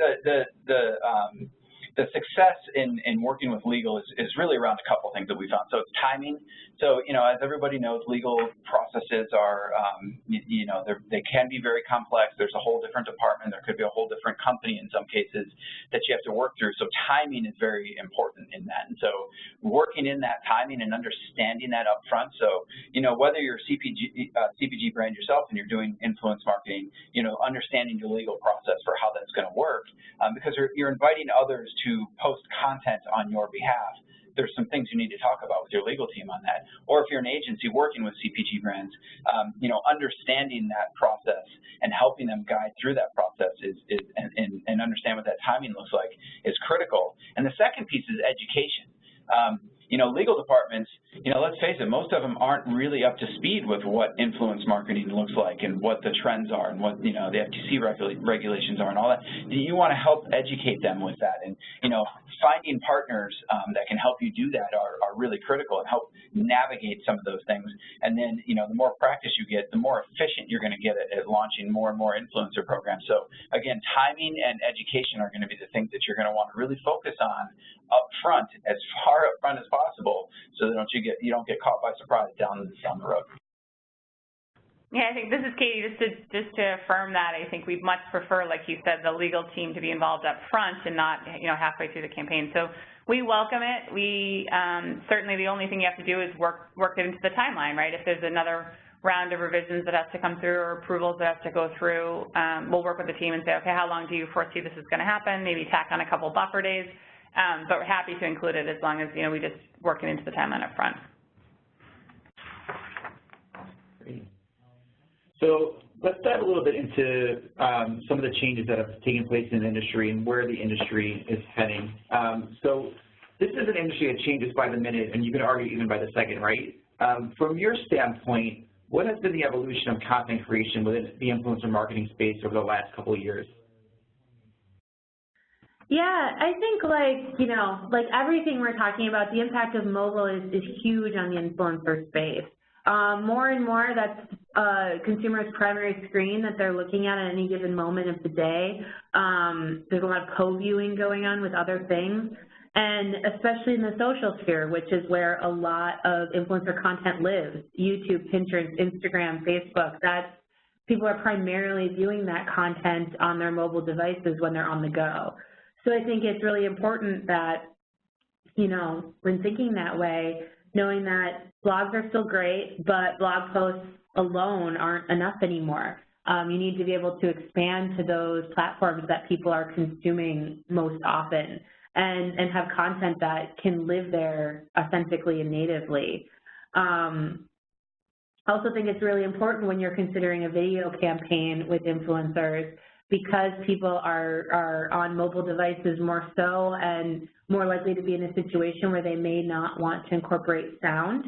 the success in working with legal is really around a couple things that we found. So it's timing. So, as everybody knows, legal processes are, they can be very complex. There's a whole different department. There could be a whole different company in some cases that you have to work through. So timing is very important in that. And so working in that timing and understanding that up front. So, whether you're a CPG brand yourself and you're doing influence marketing, understanding your legal process for how that's going to work, because you're inviting others to post content on your behalf. There's some things you need to talk about with your legal team on that. Or if you're an agency working with CPG brands, understanding that process and helping them guide through that process and understand what that timing looks like is critical. And the second piece is education. Legal departments, let's face it, most of them aren't really up to speed with what influence marketing looks like and what the trends are and what, the FTC regulations are and all that. You want to help educate them with that. And, finding partners that can help you do that are really critical and help navigate some of those things. And then, the more practice you get, the more efficient you're going to get at launching more and more influencer programs. So, again, timing and education are going to be the things that you're going to want to really focus on up front, as far up front as possible, so that you don't get caught by surprise down the road. Yeah, I think this is Katie. Just to affirm that, I think we'd much prefer, like you said, the legal team to be involved up front and not, halfway through the campaign. So we welcome it. We certainly the only thing you have to do is work it into the timeline, right? If there's another round of revisions that has to come through or approvals that have to go through, we'll work with the team and say, okay, how long do you foresee this is going to happen? Maybe tack on a couple buffer days. But we're happy to include it as long as, we just work it into the timeline up front. Great. So let's dive a little bit into some of the changes that have taken place in the industry and where the industry is heading. So this is an industry that changes by the minute, and you can argue even by the second, right? From your standpoint, what has been the evolution of content creation within the influencer marketing space over the last couple of years? Yeah, I think like everything we're talking about, the impact of mobile is huge on the influencer space. More and more, that's consumers' primary screen that they're looking at any given moment of the day. There's a lot of co-viewing going on with other things, and especially in the social sphere, which is where a lot of influencer content lives. YouTube, Pinterest, Instagram, Facebook, people are primarily viewing that content on their mobile devices when they're on the go. So I think it's really important that, when thinking that way, knowing that blogs are still great, but blog posts alone aren't enough anymore. You need to be able to expand to those platforms that people are consuming most often and have content that can live there authentically and natively. I also think it's really important when you're considering a video campaign with influencers, because people are on mobile devices more so and more likely to be in a situation where they may not want to incorporate sound,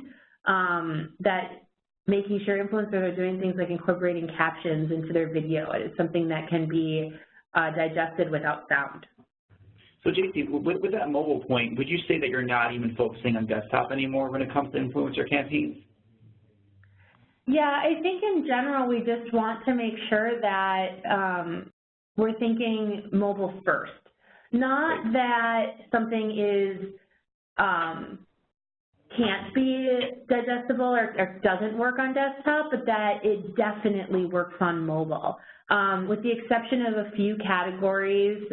that making sure influencers are doing things like incorporating captions into their video is something that can be digested without sound. So Jacey, with that mobile point, would you say that you're not even focusing on desktop anymore when it comes to influencer campaigns? Yeah, I think in general we just want to make sure that we're thinking mobile first. Not that something is can't be digestible or doesn't work on desktop, but that it definitely works on mobile. With the exception of a few categories,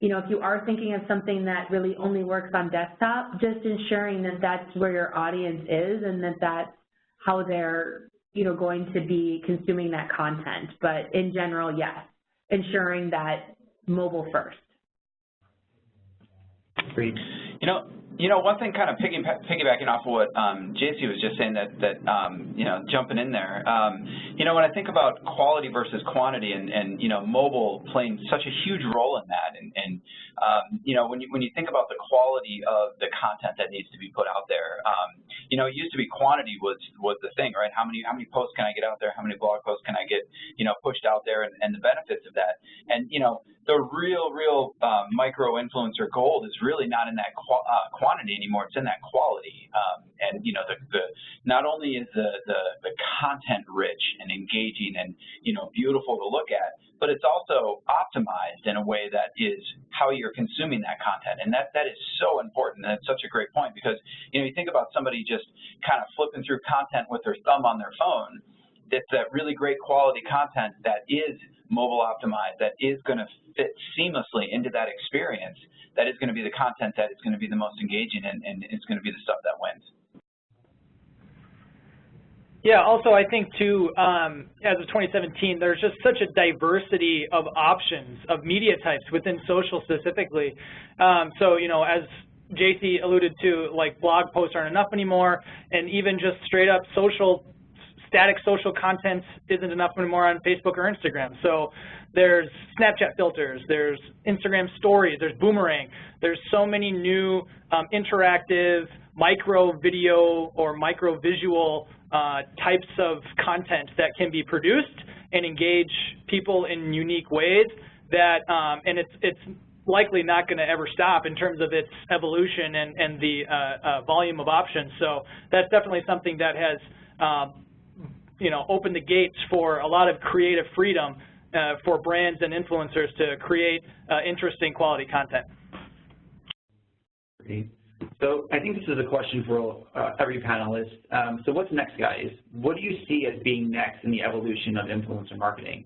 if you are thinking of something that really only works on desktop, just ensuring that that's where your audience is and that that's how they're, going to be consuming that content. But in general, yes, ensuring that mobile first. Great. One thing kind of piggybacking off of what Jacey was just saying that jumping in there, when I think about quality versus quantity and mobile playing such a huge role in that, and when you think about the quality of the content that needs to be put out there, it used to be quantity was the thing, right? How many posts can I get out there? How many blog posts can I get, pushed out there, and the benefits of that. And, the real micro-influencer gold is really not in that quantity anymore, it's in that quality. And, you know, not only is the content rich and engaging and, you know, beautiful to look at, but it's also optimized in a way that is how you're consuming that content. And that is so important, and it's such a great point because, you know, you think about somebody just kind of flipping through content with their thumb on their phone, it's that really great quality content that is mobile optimized, that is going to fit seamlessly into that experience, that is going to be the content that is going to be the most engaging and it's going to be the stuff that wins. Yeah, also I think too, as of 2017, there's just such a diversity of options, of media types within social specifically. So, you know, as Jacey alluded to, like blog posts aren't enough anymore, and even just straight up static social content isn't enough anymore on Facebook or Instagram. So there's Snapchat filters, there's Instagram stories, there's Boomerang. There's so many new interactive micro video or micro visual types of content that can be produced and engage people in unique ways that, and it's likely not going to ever stop in terms of its evolution and the volume of options. So that's definitely something that has, you know, opened the gates for a lot of creative freedom for brands and influencers to create interesting quality content. Great. So I think this is a question for every panelist. So what's next, guys? What do you see as being next in the evolution of influencer marketing?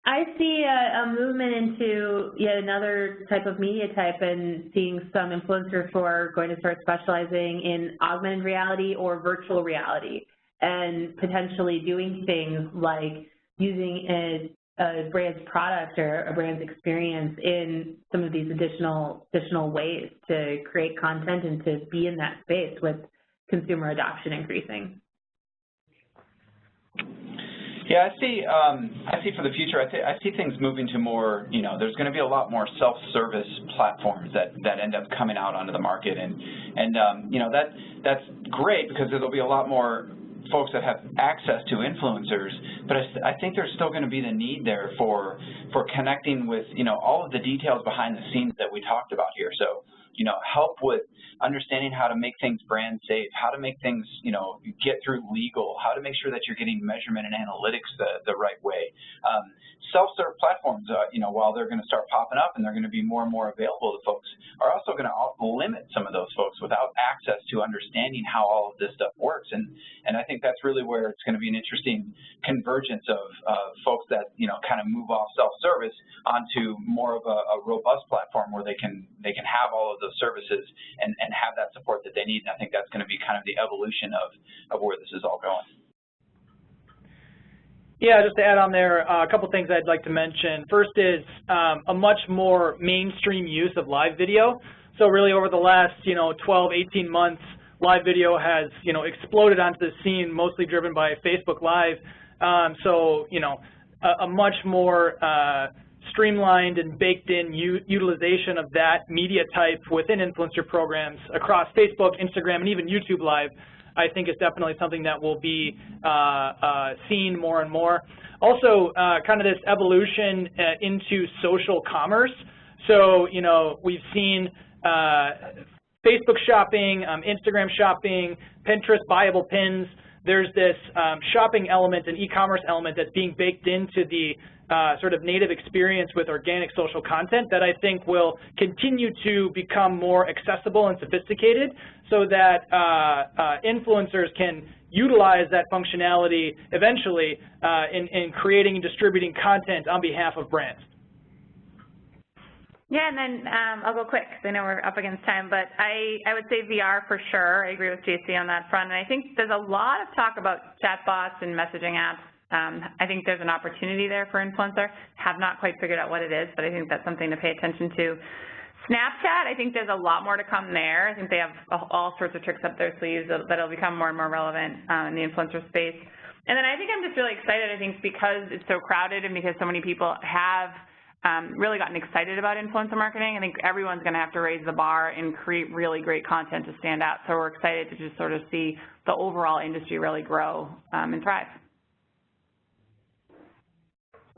I see a movement into yet another type of media type, and seeing some influencers who are going to start specializing in augmented reality or virtual reality, and potentially doing things like using a brand's product or a brand's experience in some of these additional ways to create content and to be in that space with consumer adoption increasing. Yeah, I see for the future, I see things moving to more, you know, there's going to be a lot more self-service platforms that end up coming out onto the market, and you know, that's great because there'll be a lot more folks that have access to influencers, but I think there's still going to be the need there for connecting with, you know, all of the details behind the scenes that we talked about here. So, you know, help with understanding how to make things brand safe, how to make things, you know, get through legal, how to make sure that you're getting measurement and analytics the right way. Self-serve platforms, you know, while they're going to start popping up and they're going to be more and more available to folks, are also going to limit some of those folks without access to understanding how all of this stuff works. And I think that's really where it's going to be an interesting convergence of folks that, you know, kind of move off self-service onto more of a robust platform where they can have all of those services and have that support that they need. And I think that's going to be kind of the evolution of where this is all going. Yeah, just to add on there, a couple things I'd like to mention. First is a much more mainstream use of live video. So really over the last, you know, 12, 18 months, live video has, you know, exploded onto the scene, mostly driven by Facebook Live. So, you know, a much more streamlined and baked in utilization of that media type within influencer programs across Facebook, Instagram, and even YouTube Live, I think is definitely something that will be seen more and more. Also, kind of this evolution into social commerce. So, you know, we've seen Facebook shopping, Instagram shopping, Pinterest buyable pins. There's this shopping element and e-commerce element that's being baked into the sort of native experience with organic social content that I think will continue to become more accessible and sophisticated so that influencers can utilize that functionality eventually in creating and distributing content on behalf of brands. Yeah, and then I'll go quick because I know we're up against time, but I would say VR for sure. I agree with Jacey on that front, and I think there's a lot of talk about chatbots and messaging apps. I think there's an opportunity there for influencer. Have not quite figured out what it is, but I think that's something to pay attention to. Snapchat, I think there's a lot more to come there. I think they have all sorts of tricks up their sleeves that'll become more and more relevant in the influencer space. And then I think I'm just really excited, I think, because it's so crowded and because so many people have really gotten excited about influencer marketing. I think everyone's going to have to raise the bar and create really great content to stand out. So we're excited to just sort of see the overall industry really grow and thrive.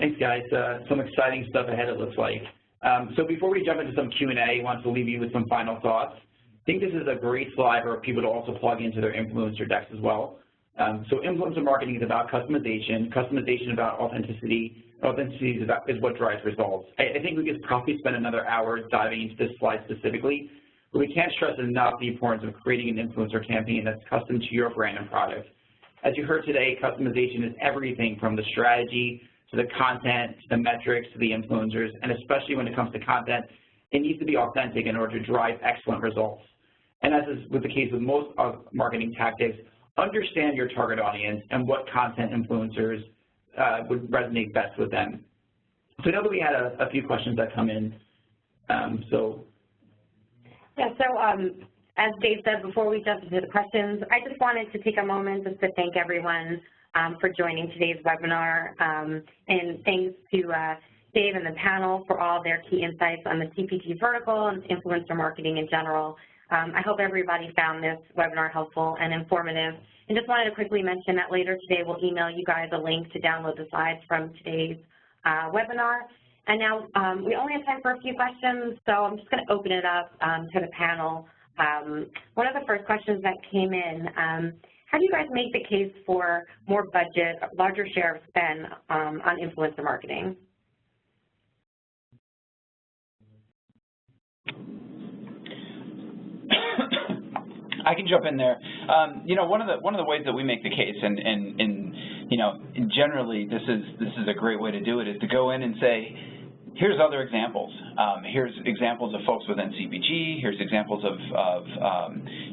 Thanks, guys. Some exciting stuff ahead, it looks like. So before we jump into some Q&A, I want to leave you with some final thoughts. I think this is a great slide for people to also plug into their influencer decks as well. So influencer marketing is about customization. Customization is about authenticity. Authenticity is what drives results. I think we could probably spend another hour diving into this slide specifically, but we can't stress enough the importance of creating an influencer campaign that's custom to your brand and product. As you heard today, customization is everything from the strategy to the content, to the metrics, to the influencers, and especially when it comes to content, it needs to be authentic in order to drive excellent results. And as is with the case with most of marketing tactics, understand your target audience and what content influencers would resonate best with them. So I know that we had a few questions that come in. As Dave said, before we jump into the questions, I just wanted to take a moment just to thank everyone for joining today's webinar, and thanks to Dave and the panel for all their key insights on the CPG vertical and influencer marketing in general. I hope everybody found this webinar helpful and informative. And just wanted to quickly mention that later today we'll email you guys a link to download the slides from today's webinar. And now we only have time for a few questions, so I'm just going to open it up to the panel. One of the first questions that came in, how do you guys make the case for more budget, larger share of spend on influencer marketing? I can jump in there. You know, one of the ways that we make the case, and you know, generally this is a great way to do it, is to go in and say, here's other examples. Here's examples of folks within CPG. Here's examples of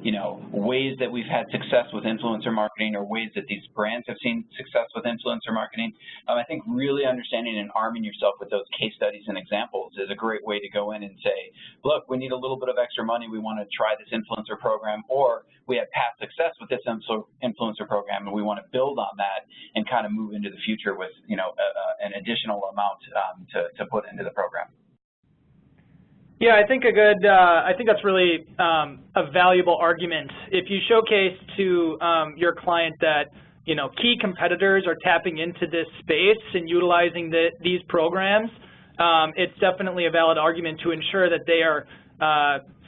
you know, ways that we've had success with influencer marketing, or ways that these brands have seen success with influencer marketing. I think really understanding and arming yourself with those case studies and examples is a great way to go in and say, look, we need a little bit of extra money. We want to try this influencer program, or we had past success with this influencer program, and we want to build on that and kind of move into the future with, you know, an additional amount to put into the program. Yeah, I think I think that's really a valuable argument. If you showcase to your client that, you know, key competitors are tapping into this space and utilizing these programs, it's definitely a valid argument to ensure that they are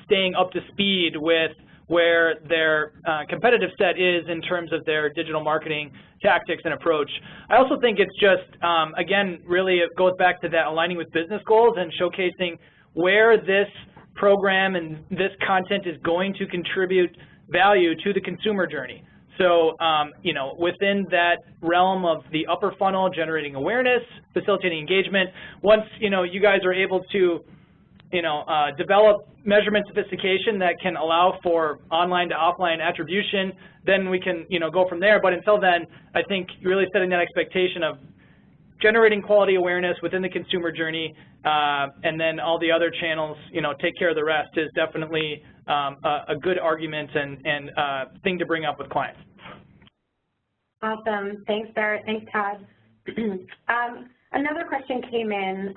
staying up to speed with where their competitive set is in terms of their digital marketing tactics and approach. I also think it's just, again, really it goes back to that aligning with business goals and showcasing where this program and this content is going to contribute value to the consumer journey. So, you know, within that realm of the upper funnel, generating awareness, facilitating engagement, once, you know, you guys are able to, you know, develop measurement sophistication that can allow for online to offline attribution, then we can, you know, go from there. But until then, I think really setting that expectation of generating quality awareness within the consumer journey, and then all the other channels, you know, take care of the rest is definitely a good argument and thing to bring up with clients. Awesome. Thanks, Barrett. Thanks, Todd. Another question came in,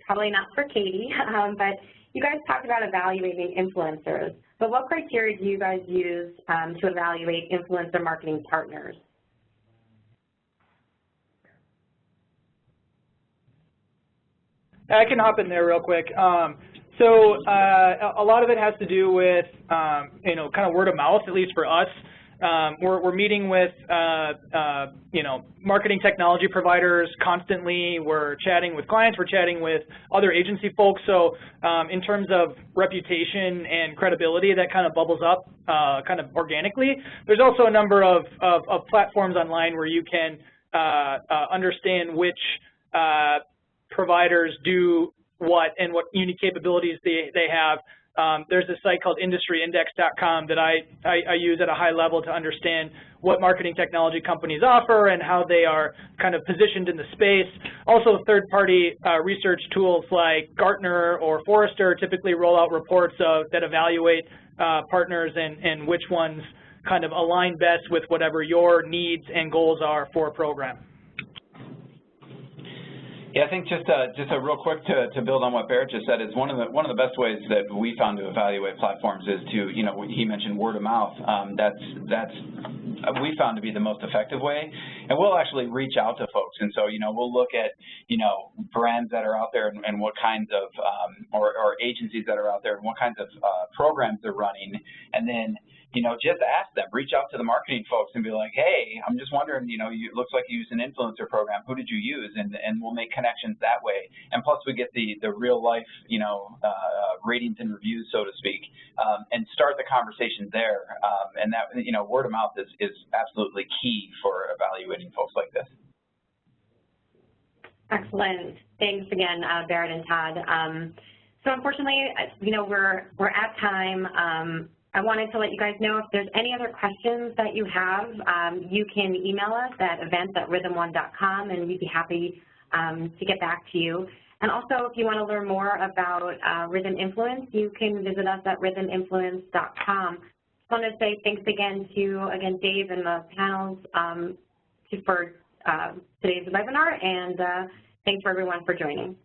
probably not for Katie, but you guys talked about evaluating influencers. But what criteria do you guys use to evaluate influencer marketing partners? I can hop in there real quick. So a lot of it has to do with, you know, kind of word of mouth, at least for us. We're meeting with, you know, marketing technology providers constantly. We're chatting with clients. We're chatting with other agency folks. So in terms of reputation and credibility, that kind of bubbles up kind of organically. There's also a number of platforms online where you can understand which providers do what and what unique capabilities they have. There's a site called industryindex.com that I use at a high level to understand what marketing technology companies offer and how they are kind of positioned in the space. Also, third-party research tools like Gartner or Forrester typically roll out reports that evaluate partners and which ones kind of align best with whatever your needs and goals are for a program. Yeah, I think just a real quick to build on what Barrett just said is one of the best ways that we found to evaluate platforms is to, you know, he mentioned word of mouth. That's we found to be the most effective way, and we'll actually reach out to folks, and so, you know, we'll look at, you know, brands that are out there and what kinds of or agencies that are out there and what kinds of programs they're running, and then, you know, just ask them, reach out to the marketing folks and be like, hey, I'm just wondering, you know, it looks like you use an influencer program. Who did you use? And we'll make connections that way. And plus we get the real life, you know, ratings and reviews, so to speak, and start the conversation there. And that, you know, word of mouth is absolutely key for evaluating folks like this. Excellent. Thanks again, Barrett and Todd. So unfortunately, you know, we're at time. I wanted to let you guys know if there's any other questions that you have, you can email us at events@rhythmone.com, and we'd be happy to get back to you. And also, if you want to learn more about Rhythm Influence, you can visit us at rhythminfluence.com. Just want to say thanks again to Dave and the panels for today's webinar, and thanks for everyone for joining.